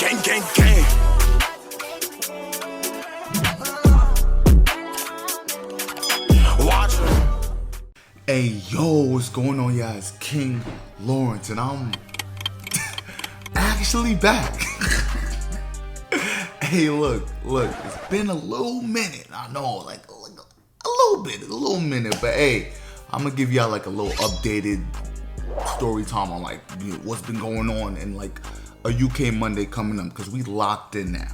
Gang, gang, gang. Watch him. Hey, yo, what's going on, y'all? It's King Lawrence, and I'm actually back. Hey, look, it's been a little minute. I know, like a little minute, but hey, I'm gonna give y'all like a little updated story time on like what's been going on and like a UK Monday coming up, because we locked in now.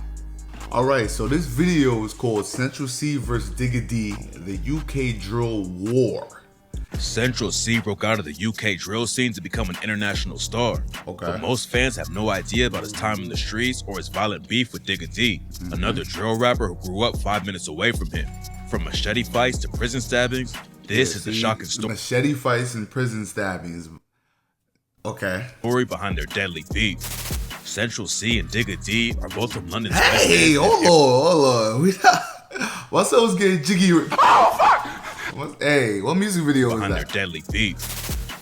Alright, so this video is called Central C vs Digga D, the UK drill war. Central C broke out of the UK drill scene to become an international star. Okay. But most fans have no idea about his time in the streets or his violent beef with Digga D, another drill rapper who grew up 5 minutes away from him. From machete fights to prison stabbings, this is the shocking Machete fights and prison stabbings. Okay. story behind their deadly beef. Central C and Digga D are both from London's Hey, hold on. What's up was getting jiggy? Oh, fuck! Hey, what music video was behind that? their deadly beef.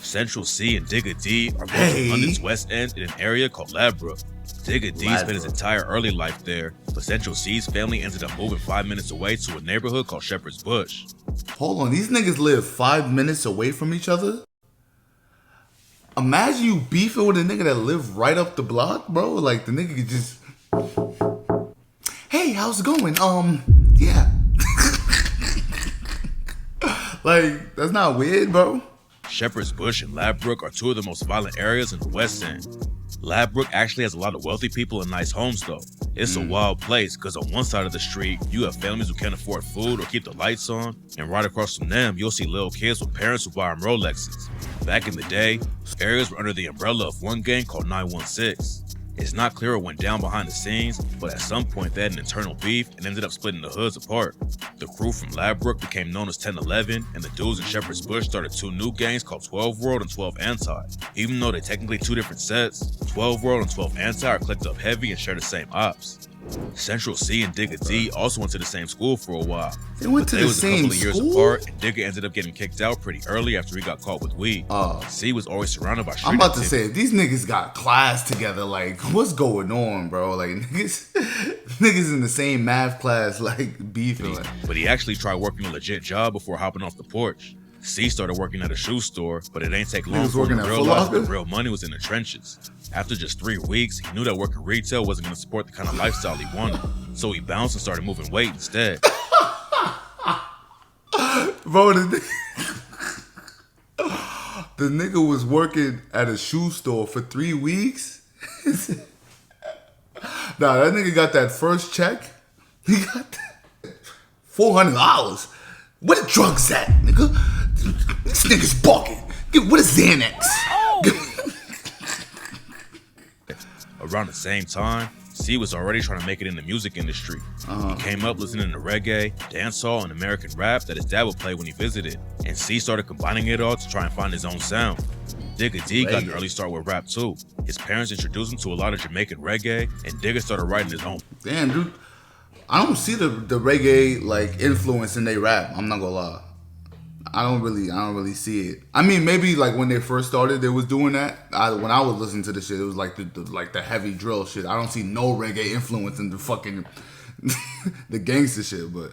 Central C and Digga D are both from London's West End in an area called Ladbroke. Digga D spent his entire early life there, but Central C's family ended up moving 5 minutes away to a neighborhood called Shepherd's Bush. Hold on, these niggas live 5 minutes away from each other? Imagine you beefing with a nigga that live right up the block, bro. Like, the nigga could just... Hey, how's it going? Yeah. Like, that's not weird, bro. Shepherd's Bush and Ladbroke are two of the most violent areas in the West End. Ladbroke actually has a lot of wealthy people and nice homes though. It's a wild place because on one side of the street, you have families who can't afford food or keep the lights on, and right across from them, you'll see little kids with parents who buy them Rolexes. Back in the day, areas were under the umbrella of one gang called 916. It's not clear what went down behind the scenes, but at some point they had an internal beef and ended up splitting the hoods apart. The crew from Ladbroke became known as 1011, and the dudes in Shepherd's Bush started two new gangs called 12 World and 12 Anti. Even though they're technically two different sets, 12 World and 12 Anti are clicked up heavy and share the same ops. Central C and Digga D also went to the same school for a while. They went to the same school? They was a couple of years apart, and Digga ended up getting kicked out pretty early after he got caught with weed. C was always surrounded by street I'm about to activity. say, these niggas got class together. Like, what's going on, bro? Like, niggas in the same math class, like, beefing. But he actually tried working a legit job before hopping off the porch. C started working at a shoe store, but it ain't take long for him to realize that real money was in the trenches. After just 3 weeks, he knew that working retail wasn't going to support the kind of lifestyle he wanted, so he bounced and started moving weight instead. Bro, the nigga was working at a shoe store for 3 weeks? Nah, that nigga got that first check. He got that $400. Where the drugs at, nigga? This nigga's bugging. What is Xanax? Around the same time, C was already trying to make it in the music industry. He came up listening to reggae, dancehall, and American rap that his dad would play when he visited, and C started combining it all to try and find his own sound. Digga D got an early start with rap too. His parents introduced him to a lot of Jamaican reggae, and Digga started writing his own. Damn, dude. I don't see the reggae like influence in their rap. I'm not gonna lie. I don't really see it. I mean, maybe like when they first started, they was doing that. When I was listening to the shit, it was like the heavy drill shit. I don't see no reggae influence in the fucking the gangster shit. But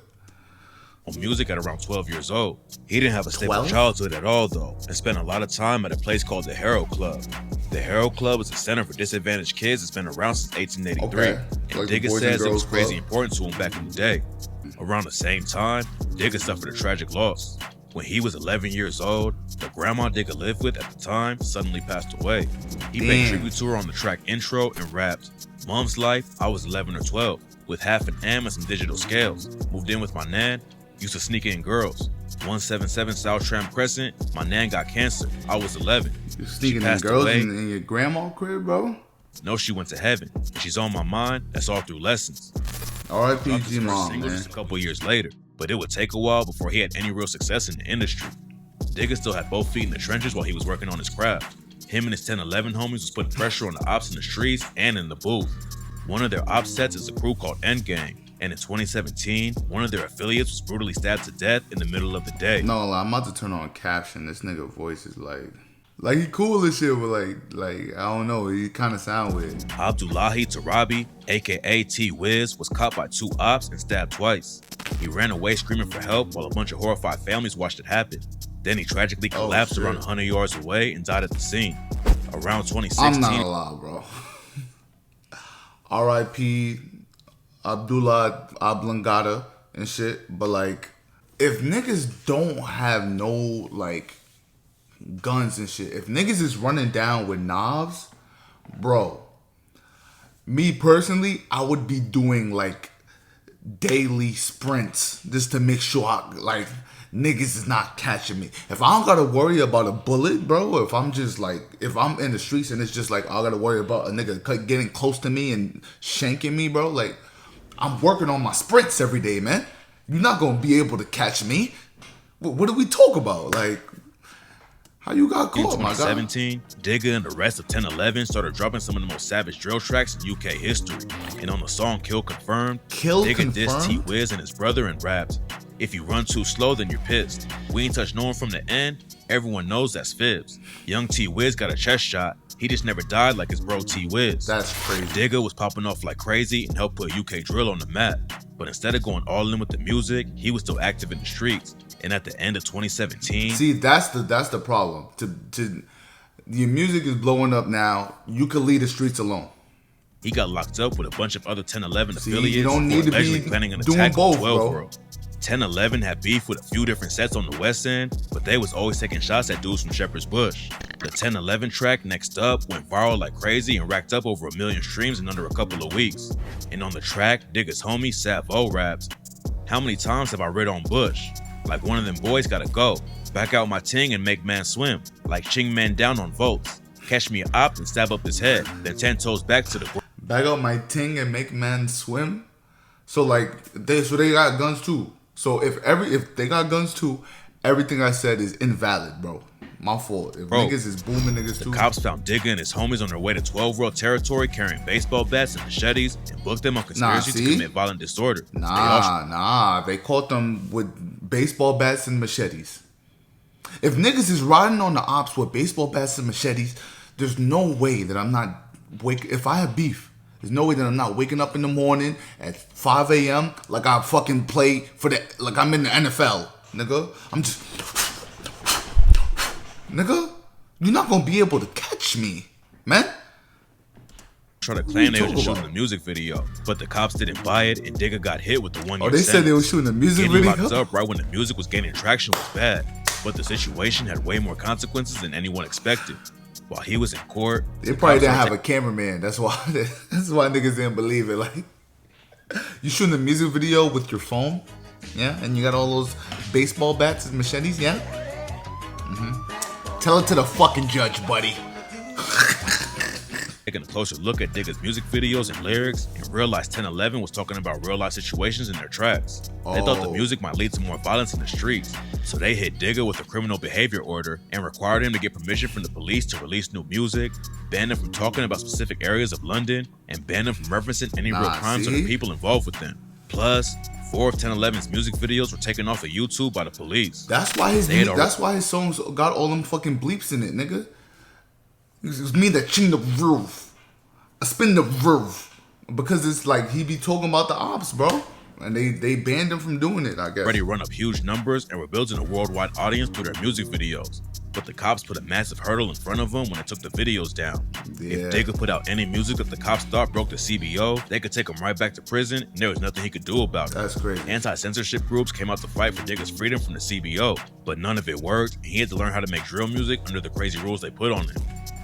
on music at around 12 years old. He didn't have a stable 12? childhood at all though, and spent a lot of time at a place called the Harrow Club. The Harrow Club is a center for disadvantaged kids that's been around since 1883. Okay. And Like the Digga Boys says and it was Girls crazy Club. important to him back in the day. Around the same time, Digga suffered a tragic loss. When he was 11 years old, the grandma Digga lived with at the time suddenly passed away. He made tribute to her on the track Intro and rapped, "Mom's life, I was 11 or 12, with half an M and some digital scales. Moved in with my nan, used to sneak in girls. 177 South Tram Crescent, my nan got cancer, I was 11. you're sneaking in girls in your grandma crib, bro. No, she went to heaven, and she's on my mind, that's all through lessons." R.I.P. Dropped his G first Mom, single man. just a couple years later, but it would take a while before he had any real success in the industry. Digga still had both feet in the trenches while he was working on his craft. Him and his 1011 homies was putting pressure on the ops in the streets and in the booth. One of their ops sets is a crew called Endgang, and in 2017, one of their affiliates was brutally stabbed to death in the middle of the day. No, I'm about to turn on caption. This nigga voice is like... Like he cool and shit, but like I don't know, he kind of sound weird. Abdullahi Tarabi, aka T-Wiz, was caught by 2 ops and stabbed twice. He ran away screaming for help while a bunch of horrified families watched it happen. Then he tragically collapsed around 100 yards away and died at the scene. Around 2016. I'm not allowed, bro. R.I.P. Abdullah Ablangata and shit. But like, if niggas don't have no like guns and shit, if niggas is running down with knobs, bro, me personally, I would be doing like daily sprints just to make sure niggas is not catching me. If I don't gotta worry about a bullet, bro, if I'm in the streets and it's just like I gotta worry about a nigga getting close to me and shanking me, bro, like I'm working on my sprints every day, man. You're not gonna be able to catch me. What do we talk about? Like, how you got caught, my guy? In 2017, Digga and the rest of 1011 started dropping some of the most savage drill tracks in UK history. And on the song Kill Confirmed, Digga dissed T-Wiz and his brother and rapped, "If you run too slow, then you're pissed. We ain't touched no one from the end. Everyone knows that's fibs. Young T-Wiz got a chest shot. He just never died like his bro T-Wiz." That's crazy. Digga was popping off like crazy and helped put UK drill on the map. But instead of going all in with the music, he was still active in the streets. And at the end of 2017, see, that's the problem. Your music is blowing up now. You can leave the streets alone. He got locked up with a bunch of other 1011 affiliates you don't need for to allegedly be planning an doing attack both, on 12 bro. World. 1011 had beef with a few different sets on the west end, but they was always taking shots at dudes from Shepherd's Bush. The 1011 track Next Up went viral like crazy and racked up over 1 million streams in under a couple of weeks. And on the track, Digga's homie Savo raps, "How many times have I rid on Bush? Like one of them boys gotta go. Back out my ting and make man swim. Like ching man down on votes. Catch me a op and stab up his head. Then 10 toes back to the ground." Back out my ting and make man swim. So like they got guns too. So if they got guns too, everything I said is invalid, bro. My fault. If niggas is booming niggas too. The cops found Digga and his homies on their way to 12 World territory carrying baseball bats and machetes and booked them on conspiracy to commit violent disorder. They caught them with baseball bats and machetes. If niggas is riding on the ops with baseball bats and machetes, there's no way that I'm not if I have beef, there's no way that I'm not waking up in the morning at 5 a.m. like I fucking play like I'm in the NFL, nigga. I'm just, nigga, you're not gonna be able to catch me, man. Try to claim they were just shooting the music video, but the cops didn't buy it, and Digga got hit with the 1 year they sentence. said they were shooting the music Getting video? locked up right when the music was gaining traction was bad, but the situation had way more consequences than anyone expected. While he was in court, they probably didn't have a cameraman. That's why niggas didn't believe it. Like, you shooting a music video with your phone, yeah, and you got all those baseball bats and machetes, yeah. Tell it to the fucking judge, buddy. Taking a closer look at Digga's music videos and lyrics and realized 1011 was talking about real life situations in their tracks. They thought the music might lead to more violence in the streets, so they hit Digga with a criminal behavior order and required him to get permission from the police to release new music, banned him from talking about specific areas of London, and banned him from referencing any real crimes or the people involved with them. Plus, 4 of 1011's music videos were taken off of YouTube by the police. That's why his songs got all them fucking bleeps in it, nigga. It was me that ching the roof. I spin the roof. Because it's like he be talking about the ops, bro. And they banned him from doing it, I guess. Already run up huge numbers and were building a worldwide audience through their music videos. But the cops put a massive hurdle in front of them when they took the videos down. Yeah. If Digga put out any music that the cops thought broke the CBO, they could take him right back to prison and there was nothing he could do about it. That's crazy. Anti-censorship groups came out to fight for Digga's freedom from the CBO, but none of it worked and he had to learn how to make drill music under the crazy rules they put on him.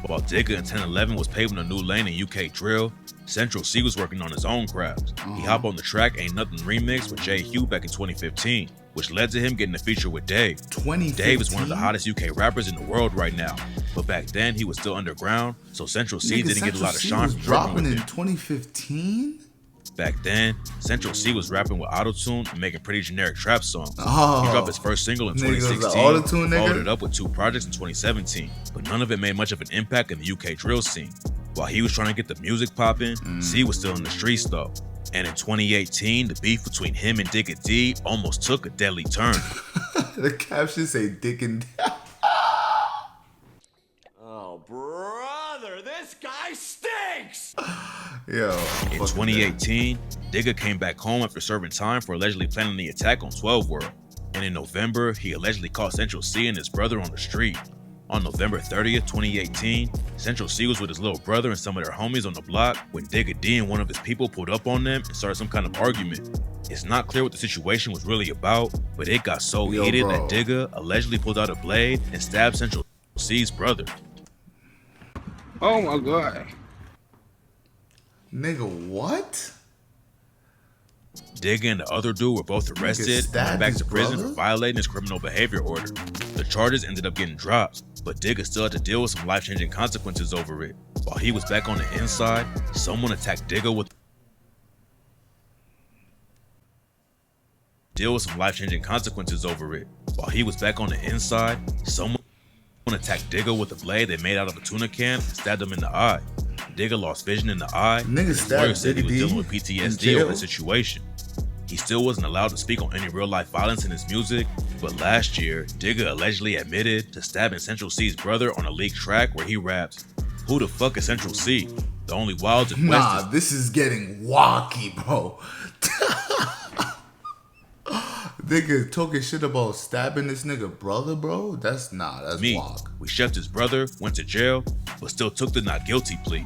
While Digga in 1011 was paving a new lane in UK drill, Central C was working on his own craft. He hopped on the track Ain't Nothing remix with J. Hugh back in 2015, which led to him getting a feature with Dave. 2015? Dave is one of the hottest UK rappers in the world right now, but back then he was still underground, so Central C didn't get a lot of shine from dropping in 2015? Back then, Central C was rapping with autotune and making pretty generic trap songs. He Oh, dropped his first single in nigga, was the 2016, auto-tune, nigga? followed it up with 2 projects in 2017, but none of it made much of an impact in the UK drill scene. While he was trying to get the music popping, C was still in the streets though. And in 2018, the beef between him and Digga D almost took a deadly turn. The caption say Dick and Yo. In 2018, Digga came back home after serving time for allegedly planning the attack on 12 World. And in November, he allegedly caught Central C and his brother on the street. On November 30th, 2018, Central C was with his little brother and some of their homies on the block when Digga D and one of his people pulled up on them and started some kind of argument. It's not clear what the situation was really about, but it got so heated that Digga allegedly pulled out a blade and stabbed Central C's brother. Oh my God. Nigga, what? Digga and the other dude were both arrested and went back to prison for violating his criminal behavior order. The charges ended up getting dropped, but Digga still had to deal with some life-changing consequences over it. While he was back on the inside, someone attacked Digga with attacked Digga with a blade they made out of a tuna can and stabbed him in the eye. Digga lost vision in the eye. His lawyer said he was dealing with PTSD over the situation. He still wasn't allowed to speak on any real-life violence in his music, but last year, Digga allegedly admitted to stabbing Central C's brother on a leaked track where he raps, "Who the fuck is Central C? The only wilds in West." Nah, this is getting wacky, bro. Nigga talking shit about stabbing this nigga brother, bro? That's me. Walk. We chefed his brother, went to jail, but still took the not guilty plea.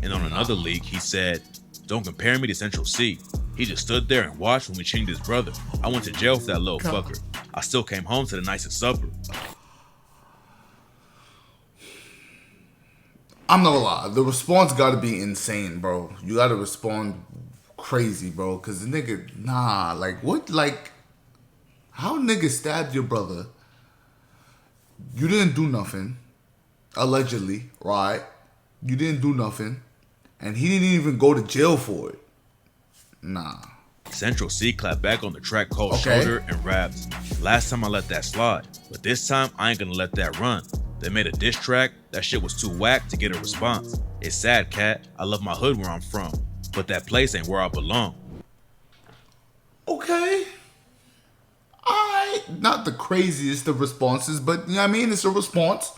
And on another leak, he said, "Don't compare me to Central C. He just stood there and watched when we chinged his brother. I went to jail for that little fucker. I still came home to the nicest supper." I'm not gonna lie. The response gotta be insane, bro. You gotta respond crazy, bro. Cause the nigga, like what? Like, how nigga stabbed your brother? You didn't do nothing. Allegedly, right? You didn't do nothing. And he didn't even go to jail for it. Nah. Central C clapped back on the track called Shoulder and rapped, "Last time I let that slide, but this time I ain't gonna let that run. They made a diss track, that shit was too whack to get a response. It's sad, cat, I love my hood where I'm from, but that place ain't where I belong." Okay. Alright. Not the craziest of responses, but you know what I mean? It's a response.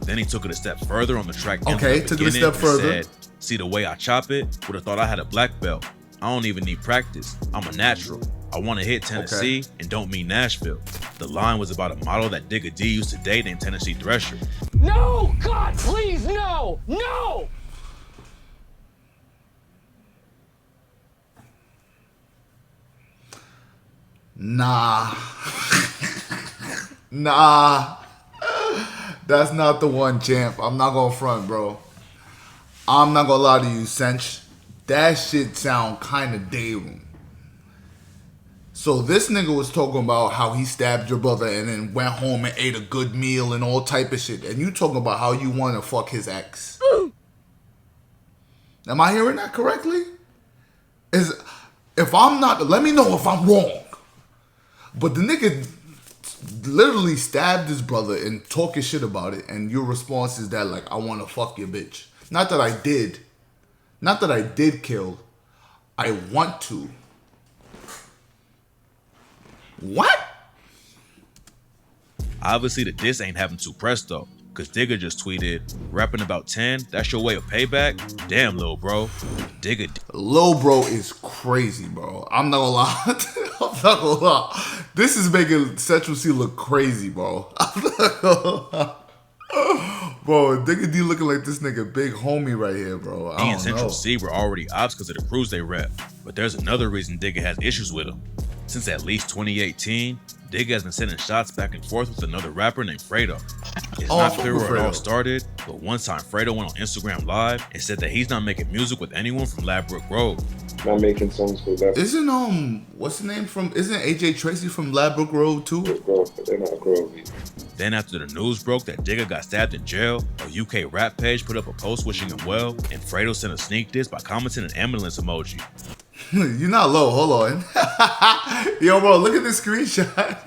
Then he took it a step further on the track. Okay, took it a step further. Said, "See the way I chop it? Would've thought I had a black belt. I don't even need practice. I'm a natural. I want to hit Tennessee and don't mean Nashville." The line was about a model that Digga D used to date named Tennessee Thresher. No! God, please, no! No! Nah. Nah. That's not the one, champ. I'm not gonna front, bro. I'm not gonna lie to you, Sench. That shit sound kind of day room. So this nigga was talking about how he stabbed your brother and then went home and ate a good meal and all type of shit. And you talking about how you want to fuck his ex. Am I hearing that correctly? If I'm not, let me know if I'm wrong. But the nigga literally stabbed his brother and talking shit about it, and your response is that like, "I want to fuck your bitch." Not that I did. Not that I did kill. I want to. What? Obviously the diss ain't having too pressed though, cause Digga just tweeted, "Rapping about 10, that's your way of payback? Damn, lil bro." Digga. Lil bro is crazy, bro. I'm not gonna lie. I'm not gonna lie. This is making Central C look crazy, bro. I'm not gonna lie. Bro, Digga D looking like this nigga big homie right here, bro. He and Central C were already ops because of the crews they rep, but there's another reason Digga has issues with him. Since at least 2018, Digga has been sending shots back and forth with another rapper named Fredo. It's not clear where it all started, but one time Fredo went on Instagram Live and said that he's not making music with anyone from Ladbroke Road. Not making songs for that. Isn't what's the name from? Isn't AJ Tracy from Ladbroke Road too? They're not growing. Then after the news broke that Digga got stabbed in jail, a UK rap page put up a post wishing him well, and Fredo sent a sneak diss by commenting an ambulance emoji. You're not low. Hold on. Yo, bro, look at this screenshot.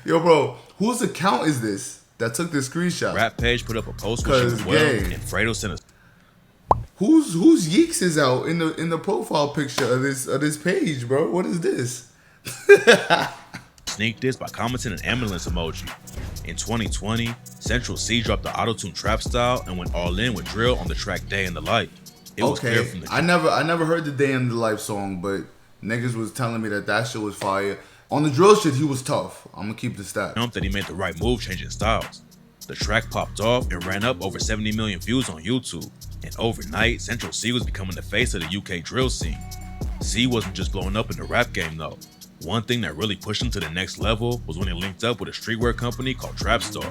Yo, bro, whose account is this that took this screenshot? Rap page put up a post wishing him well, and Fredo sent a. Whose Yeeks is out in the profile picture of this page, bro? What is this? Sneak this by commenting an ambulance emoji. In 2020, Central C dropped the auto-tune trap style and went all in with drill on the track Day in the Life. It was clear from the I never heard the Day in the Life song, but niggas was telling me that shit was fire. On the drill shit, he was tough. I'm gonna keep the stat. jump that he made the right move changing styles. The track popped off and ran up over 70 million views on YouTube. And overnight, Central C was becoming the face of the UK drill scene. C wasn't just blowing up in the rap game though. One thing that really pushed him to the next level was when he linked up with a streetwear company called Trapstar.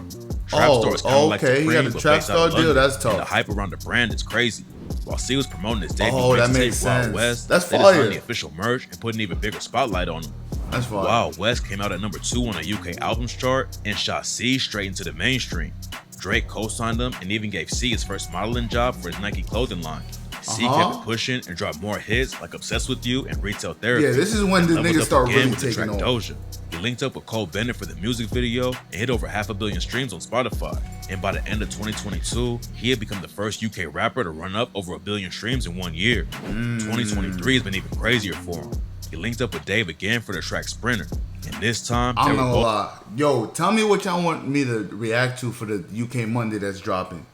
Trapstar is kind of like he got a Trapstar deal. That's tough. And the hype around the brand is crazy. While C was promoting his debut that mixtape makes Wild sense. West, That's they fire. designed the official merch and put an even bigger spotlight on him. That's fire. Wild West came out at number 2 on the UK albums chart and shot C straight into the mainstream. Drake co-signed him and even gave C his first modeling job for his Nike clothing line. C kept it pushing and dropped more hits like Obsessed With You and Retail Therapy. Yeah, this is when the niggas start really with the taking track off. Doja. He linked up with Cole Bennett for the music video and hit over 500 million streams on Spotify. And by the end of 2022, he had become the first UK rapper to run up over 1 billion streams in 1 year. 2023 has been even crazier for him. He linked up with Dave again for the track Sprinter. And this time, I'm not gonna lie. Yo, tell me what y'all want me to react to for the UK Monday that's dropping.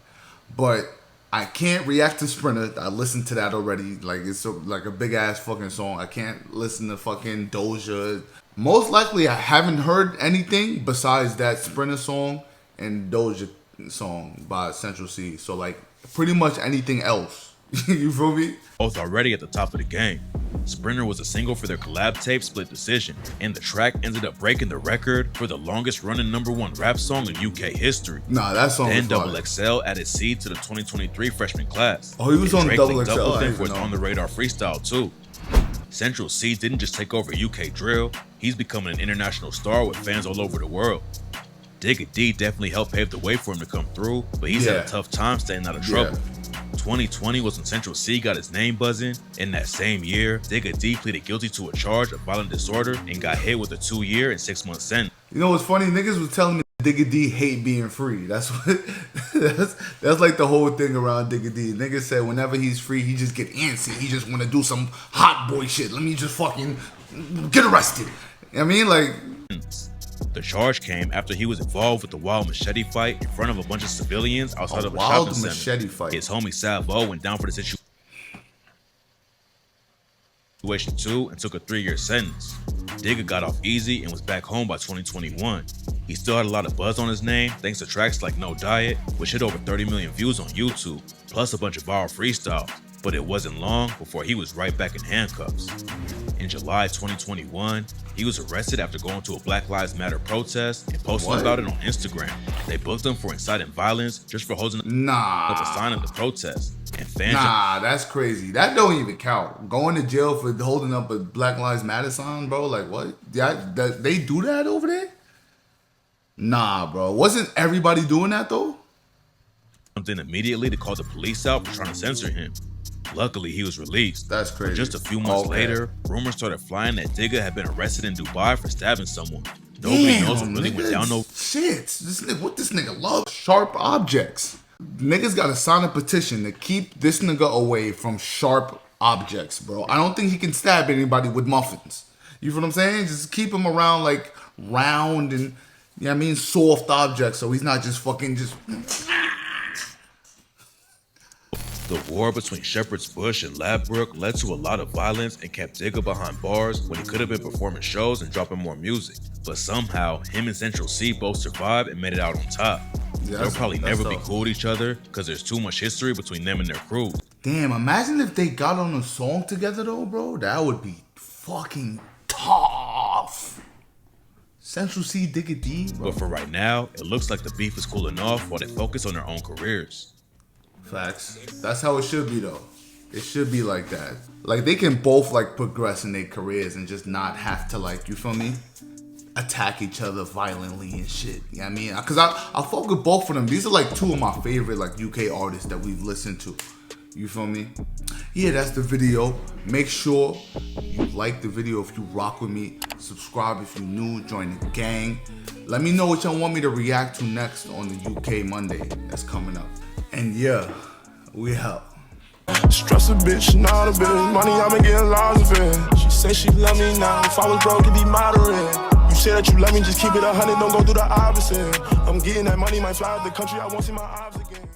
But I can't react to Sprinter. I listened to that already. Like, it's like a big ass fucking song. I can't listen to fucking Doja. Most likely, I haven't heard anything besides that Sprinter song and Doja song by Central C. So, like, pretty much anything else. You feel me? Both already at the top of the game. Sprinter was a single for their collab tape Split Decision, and the track ended up breaking the record for the longest running #1 rap song in UK history. Nah, that song Then was Double fire. XL added C to the 2023 freshman class. Oh, he was And on Drake Double linked up XL, with I him didn't for his know. On the Radar freestyle too. Central C didn't just take over UK drill, he's becoming an international star with fans all over the world. Digga D definitely helped pave the way for him to come through, but he's had Yeah. a tough time staying out of trouble. 2020 was when Central C got his name buzzing. In that same year, Digga D pleaded guilty to a charge of violent disorder and got hit with a 2-year and 6-month sentence. You know what's funny? Niggas was telling me Digga D hate being free. That's what. that's like the whole thing around Digga D. Niggas said whenever he's free, he just get antsy. He just want to do some hot boy shit. Let me just fucking get arrested. You know what I mean, like. The charge came after he was involved with the wild machete fight in front of a bunch of civilians outside of a wild shopping center. machete fight. His homie Salvo went down for the situation too and took a 3-year sentence. Digga got off easy and was back home by 2021. He still had a lot of buzz on his name thanks to tracks like No Diet, which hit over 30 million views on YouTube, plus a bunch of viral freestyles. But it wasn't long before he was right back in handcuffs. In July 2021, he was arrested after going to a Black Lives Matter protest and posting about it on Instagram. They booked him for inciting violence just for holding up a sign of the protest. And fans That's crazy. That don't even count. Going to jail for holding up a Black Lives Matter sign, bro. Like, what? They do that over there? Nah, bro. Wasn't everybody doing that, though? jumped in immediately to call the police out for trying to censor him. Luckily, he was released. That's crazy. But just a few months later, rumors started flying that Digga had been arrested in Dubai for stabbing someone. Nobody knows what really went down. Shit, this nigga loves sharp objects. Niggas gotta sign a petition to keep this nigga away from sharp objects, bro. I don't think he can stab anybody with muffins. You feel what I'm saying? Just keep him around like round and, you know what I mean, soft objects so he's not just fucking just... The war between Shepherd's Bush and Ladbroke led to a lot of violence and kept Digga behind bars when he could have been performing shows and dropping more music. But somehow, him and Central C both survived and made it out on top. They'll probably never be cool with each other because there's too much history between them and their crew. Damn, imagine if they got on a song together though, bro. That would be fucking tough. Central C, Digga D, bro. But for right now, it looks like the beef is cooling off while they focus on their own careers. Facts. That's how it should be though. It should be like that. Like they can both like progress in their careers and just not have to like, you feel me? Attack each other violently and shit. You know what I mean? Cause I fuck with both of them. These are like two of my favorite like UK artists that we've listened to. You feel me? Yeah, that's the video. Make sure you like the video if you rock with me. Subscribe if you're new. Join the gang. Let me know what y'all want me to react to next on the UK Monday that's coming up. And yeah, we out. Stress a bitch, not a bitch. Money, I've been getting lots of it. She say she love me now. If I was broke, it'd be moderate. You say that you love me, just keep it 100, don't go through the opposite. I'm getting that money, might fly out the country, I won't see my eyes again.